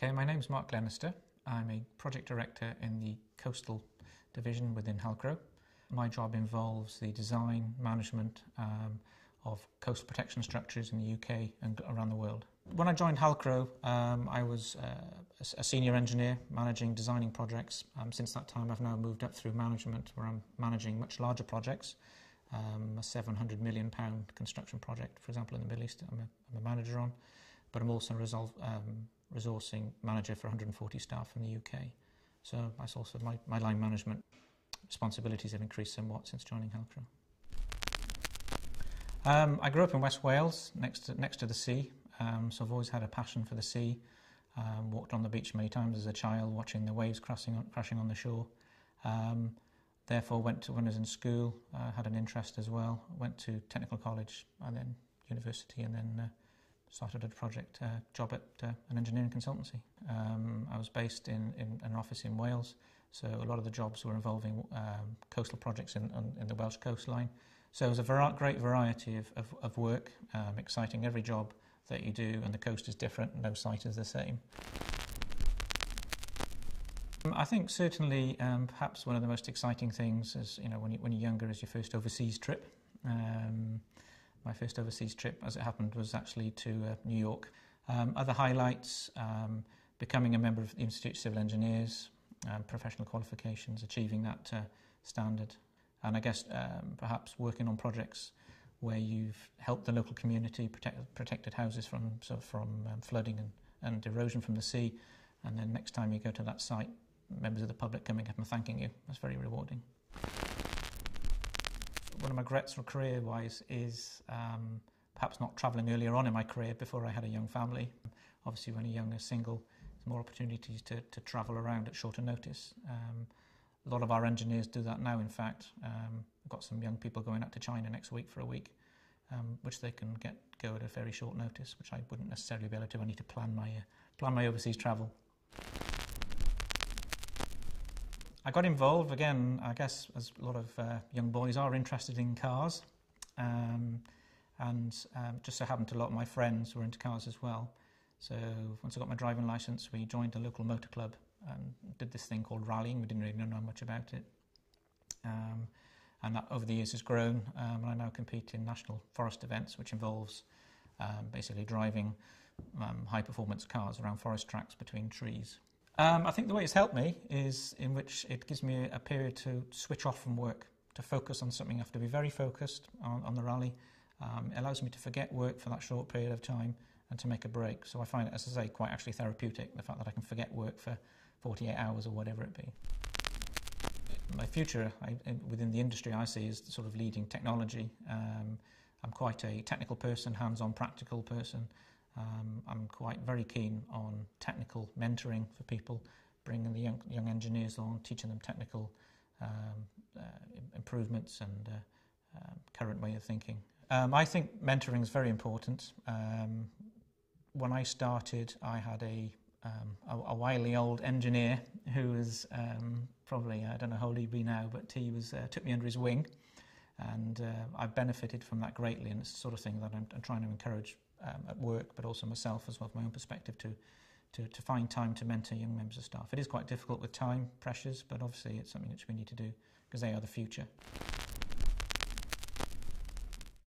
Okay, my name's Mark Glenister. I'm a project director in the coastal division within Halcro. My job involves the design, management of coastal protection structures in the UK and around the world. When I joined Halcro, I was a senior engineer managing designing projects. Since that time, I've now moved up through management, where I'm managing much larger projects. A £700 million construction project, for example, in the Middle East, I'm a manager on, but I'm also resourcing manager for 140 staff in the UK. So that's also my line management responsibilities have increased somewhat since joining Halcro. I grew up in West Wales, next to the sea, so I've always had a passion for the sea. Walked on the beach many times as a child, watching the waves crashing on the shore. Therefore, when I was in school, had an interest as well. Went to technical college and then university, and then started a project job at an engineering consultancy. I was based in an office in Wales, so a lot of the jobs were involving coastal projects in the Welsh coastline. So it was a great variety of work, exciting. Every job that you do, and the coast is different, no site is the same. I think certainly perhaps one of the most exciting things is, when you're younger, is your first overseas trip. My first overseas trip, as it happened, was actually to New York. Other highlights, becoming a member of the Institute of Civil Engineers, professional qualifications, achieving that standard. And I guess perhaps working on projects where you've helped the local community, protected houses from flooding and erosion from the sea. And then next time you go to that site, members of the public coming up and thanking you. That's very rewarding. One of my regrets for career-wise is perhaps not travelling earlier on in my career before I had a young family. Obviously, when you're young and single, there's more opportunities to travel around at shorter notice. A lot of our engineers do that now, in fact. We've got some young people going out to China next week for a week, which they can go at a very short notice, which I wouldn't necessarily be able to. I need to plan my overseas travel. I got involved, again, I guess, as a lot of young boys are interested in cars, and just so happened a lot of my friends were into cars as well. So once I got my driving licence, we joined a local motor club and did this thing called rallying. We didn't really know much about it. And that over the years has grown, and I now compete in national forest events, which involves basically driving high-performance cars around forest tracks between trees. I think the way it's helped me is in which it gives me a period to switch off from work, to focus on something. I have to be very focused on the rally. It allows me to forget work for that short period of time and to make a break. So I find it, as I say, quite actually therapeutic, the fact that I can forget work for 48 hours or whatever it be. My future within the industry I see is sort of leading technology. I'm quite a technical person, hands-on practical person. I'm very keen on technical mentoring for people, bringing the young engineers on, teaching them technical improvements and current way of thinking. I think mentoring is very important. When I started, I had a wily old engineer who was probably, I don't know how old he'd be now, but he took me under his wing, and I've benefited from that greatly, and it's the sort of thing that I'm trying to encourage at work, but also myself as well, from my own perspective, to find time to mentor young members of staff. It is quite difficult with time pressures, but obviously it's something which we need to do because they are the future.